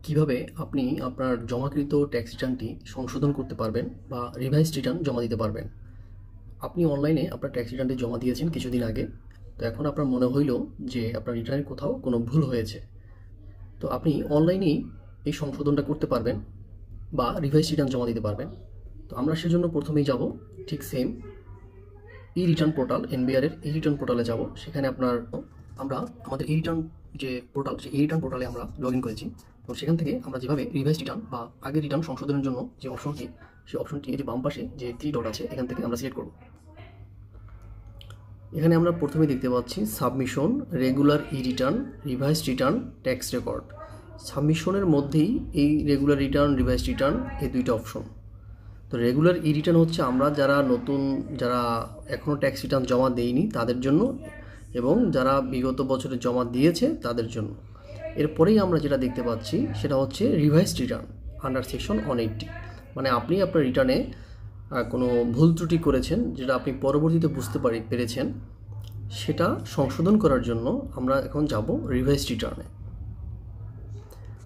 কিভাবে আপনি আপনার জমাকৃত ট্যাক্স রিটার্নটি সংশোধন করতে পারবেন বা রিভাইজড রিটার্ন জমা দিতে পারবেন। আপনি অনলাইনে আপনার ট্যাক্স রিটার্নটি জমা দিয়েছেন কিছুদিন আগে, তো এখন আপনার মনে হইল যে আপনার রিটার্নের কোথাও কোনো ভুল হয়েছে। তো আপনি অনলাইনেই এই সংশোধনটা করতে পারবেন বা রিভাইজড রিটার্ন জমা দিতে পারবেন। তো আমরা সেজন্য প্রথমেই যাব ঠিক সেম ই রিটার্ন পোর্টাল, এনবিআরের ই রিটার্ন পোর্টালে যাব। সেখানে আমরা আমাদের ই রিটার্ন যে পোর্টাল, সেই ই রিটার্ন পোর্টালে আমরা লগ ইন করেছি। তো সেখান থেকে আমরা যেভাবে রিভাইজ রিটার্ন বা আগের রিটার্ন সংশোধনের জন্য যে অপশনটি, সেই অপশনটি এই যে বাম পাশে যে 3 ডট আছে, এখান থেকে আমরা সিলেক্ট করব। এখানে আমরা প্রথমে দেখতে পাচ্ছি submission, regular e return, revise return, tax record. সাবমিশনের মধ্যেই এই রেগুলার রিটার্ন, রিভাইজ রিটার্ন, এই দুইটা অপশন। তো রেগুলার ই রিটার্ন হচ্ছে আমরা যারা এখনও ট্যাক্স রিটার্ন জমা দেয়নি তাদের জন্য, এবং যারা বিগত বছরে জমা দিয়েছে তাদের জন্য। এরপরেই আমরা যেটা দেখতে পাচ্ছি সেটা হচ্ছে রিভাইজড রিটার্ন আন্ডার সেকশন 180। মানে আপনি আপনার রিটার্নে কোনো ভুল ত্রুটি করেছেন, যেটা আপনি পরবর্তীতে বুঝতে পেরেছেন, সেটা সংশোধন করার জন্য আমরা এখন যাব রিভাইজড রিটার্নে।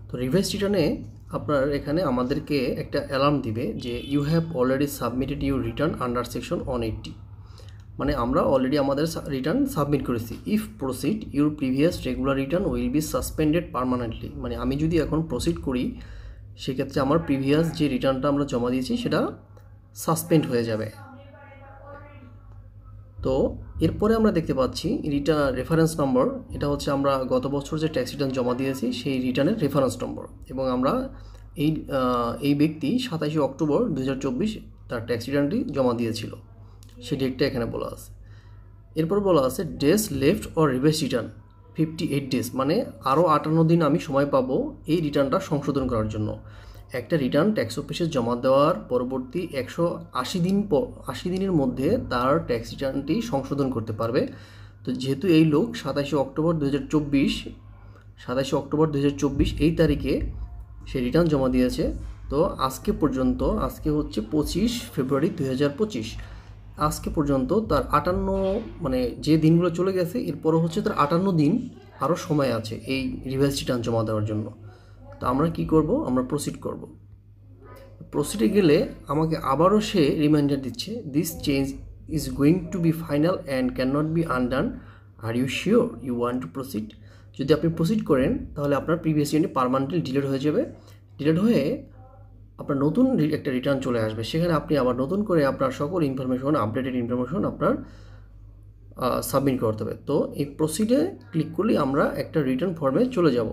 তো রিভাইজড রিটার্নে আপনার এখানে আমাদেরকে একটা অ্যালার্ম দিবে যে you have already submitted your return under section 180। মানে আমরা অলরেডি আমাদের রিটার্ন সাবমিট করেছি। If proceed your previous regular return will be suspended permanently. মানে আমি যদি এখন প্রসিড করি, সেক্ষেত্রে আমার প্রিভিয়াস যে রিটার্নটা আমরা জমা দিয়েছি সেটা সাসপেন্ড হয়ে যাবে। তো এরপরে আমরা দেখতে পাচ্ছি রেফারেন্স নম্বর। এটা হচ্ছে আমরা গত বছর যে ট্যাক্স রিটার্ন জমা দিয়েছি সেই রিটার্নের রেফারেন্স নম্বর, এবং আমরা এই ব্যক্তি 27 অক্টোবর 2024 তার ট্যাক্স রিটার্নটি জমা দিয়েছিল, সেই ডেটটা এখানে বলা আছে। এরপর বলা আছে days left or revise return 58 days. মানে আরও 58 দিন আমি সময় পাবো এই রিটার্নটা সংশোধন করার জন্য। একটা রিটার্ন ট্যাক্স অফিসে জমা দেওয়ার পরবর্তী 180 দিনের মধ্যে তার ট্যাক্স রিটার্নটি সংশোধন করতে পারবে। তো যেহেতু এই লোক 27 অক্টোবর 2024 এই তারিখে সে রিটার্ন জমা দিয়েছে, তো আজকে পর্যন্ত, আজকে হচ্ছে 25 ফেব্রুয়ারি 2025, আজকে পর্যন্ত তার 58, মানে যে দিনগুলো চলে গেছে এরপরও হচ্ছে তার 58 দিন আরও সময় আছে এই রিভাইজ রিটার্ন জমা দেওয়ার জন্য। তো আমরা কি করব? আমরা প্রসিড করব। প্রসিডে গেলে আমাকে আবারও সে রিমাইন্ডার দিচ্ছে, this change is going to be final and can not be undone, are you sure you want to proceed. যদি আপনি প্রসিড করেন তাহলে আপনার প্রিভিয়াস রিটার্নটি পার্মানেন্টলি ডিলিট হয়ে যাবে। ডিলিট হয়ে আপনার নতুন একটা রিটার্ন চলে আসবে, সেখানে আপনি আবার নতুন করে আপনার সকল ইনফরমেশন, আপডেটেড ইনফরমেশন আপনার সাবমিট করতে হবে। তো এই প্রসিডে ক্লিক করলেই আমরা একটা রিটার্ন ফর্মে চলে যাব।